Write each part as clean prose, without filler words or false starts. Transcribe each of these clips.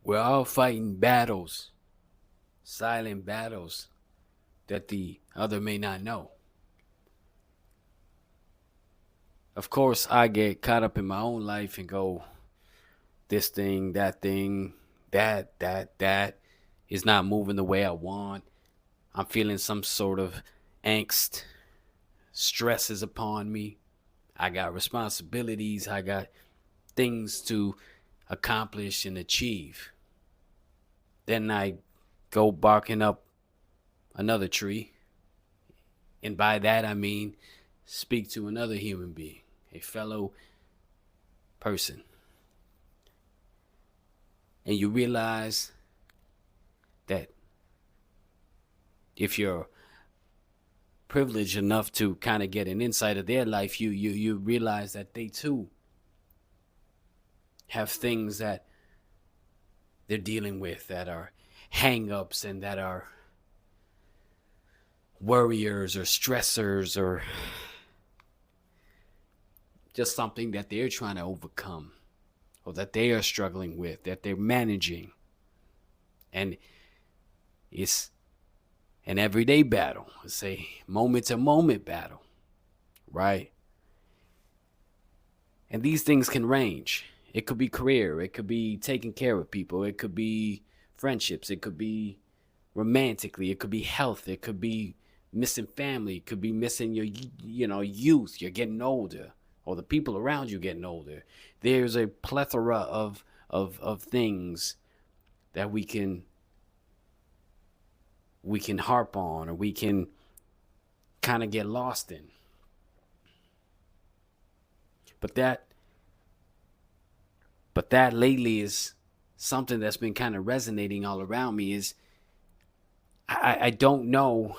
We're all fighting battles, silent battles that the other may not know. Of course, I get caught up in my own life and go, this thing, that is not moving the way I want. I'm feeling some sort of angst, stress is upon me. I got responsibilities, I got things to accomplish and achieve. Then I go barking up another tree. And by that, I mean speak to another human being, a fellow person. And you realize that if you're privileged enough to kind of get an insight of their life, you realize that they too have things that they're dealing with that are hang-ups and that are worriers or stressors or just something that they're trying to overcome or that they are struggling with, that they're managing. And it's an everyday battle. It's a moment to moment battle, right? And these things can range. It could be career, it could be taking care of people, it could be friendships, it could be romantically, it could be health, it could be missing family, it could be missing your youth, you're getting older, or the people around you getting older. There's a plethora of things that we can harp on, or we can kind of get lost in. But that lately is something that's been kind of resonating all around me. Is I don't know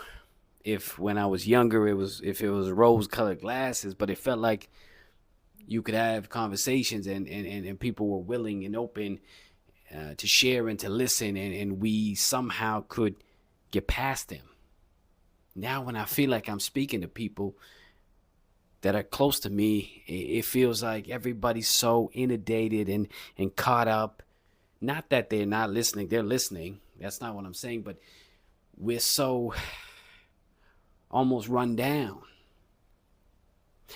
if when I was younger it was rose colored glasses, but it felt like you could have conversations and people were willing and open to share and to listen, and we somehow could get past them. Now when I feel like I'm speaking to people that are close to me, it feels like everybody's so inundated and caught up. Not that they're not listening, they're listening. That's not what I'm saying, but we're so almost run down.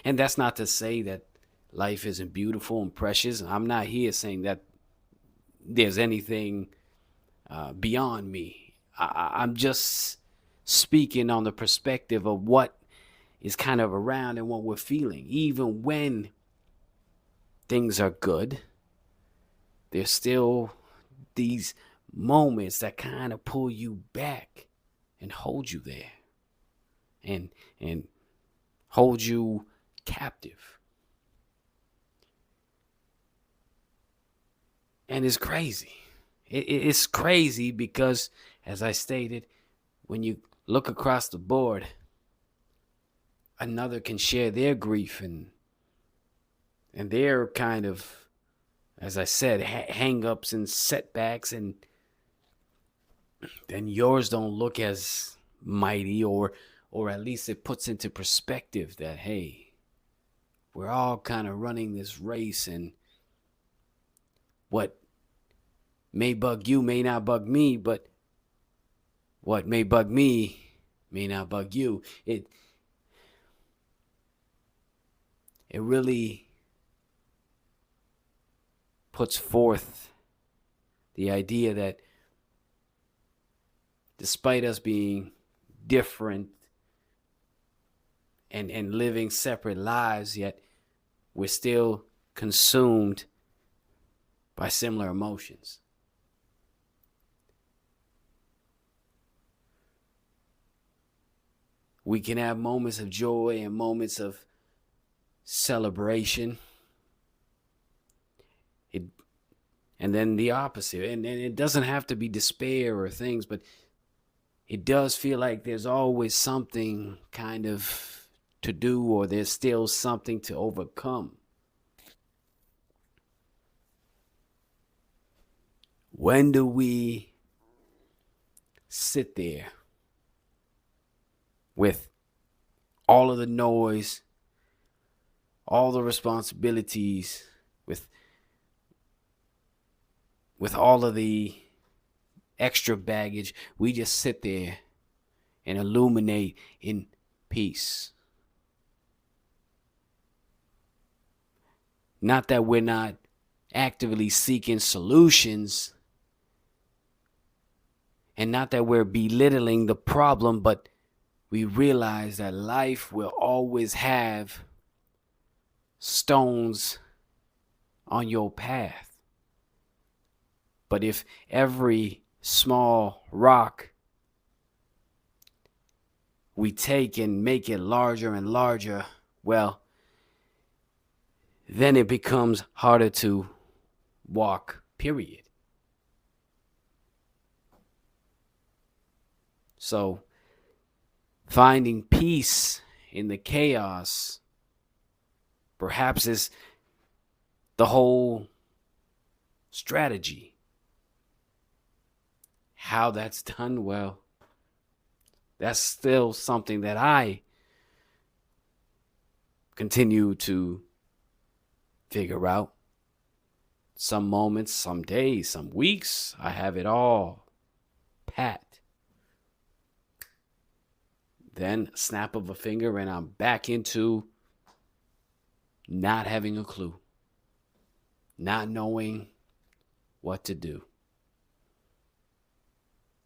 And that's not to say that life isn't beautiful and precious. I'm not here saying that there's anything beyond me. I'm just speaking on the perspective of what is kind of around and what we're feeling. Even when things are good, there's still these moments that kind of pull you back and hold you there and hold you captive. And it's crazy. It's crazy because, as I stated, when you look across the board, another can share their grief and their kind of, as I said, hang-ups and setbacks, and then yours don't look as mighty, or at least it puts into perspective that, hey, we're all kind of running this race, and what may bug you may not bug me, but what may bug me may not bug you. It really puts forth the idea that despite us being different and living separate lives, yet we're still consumed by similar emotions. We can have moments of joy and moments of celebration. And then the opposite. And it doesn't have to be despair or things, but it does feel like there's always something kind of to do, or there's still something to overcome. When do we sit there with all of the noise, all the responsibilities, with with all of the extra baggage, we just sit there and illuminate in peace. Not that we're not actively seeking solutions, and not that we're belittling the problem, but we realize that life will always have stones on your path. But if every small rock we take and make it larger and larger, well, then it becomes harder to walk, period. So, finding peace in the chaos perhaps is the whole strategy. How that's done, well, that's still something that I continue to figure out. Some moments, some days, some weeks, I have it all pat. Then snap of a finger and I'm back into not having a clue, not knowing what to do.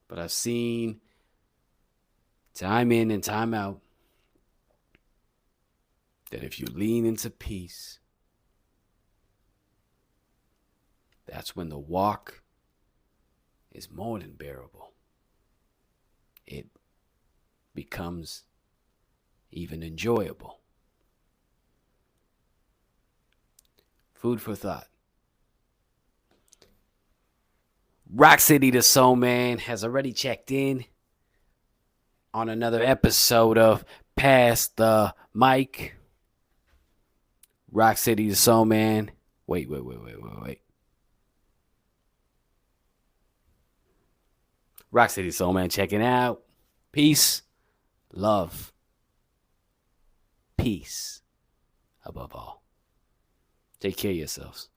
But I've seen time in and time out that if you lean into peace, that's when the walk is more than bearable. It becomes even enjoyable. Food for thought. Rock City the Soul Man has already checked in on another episode of Pass the Mic. Rock City the Soul Man. Wait. Rock City Soul Man checking out. Peace, love, peace above all. Take care of yourselves.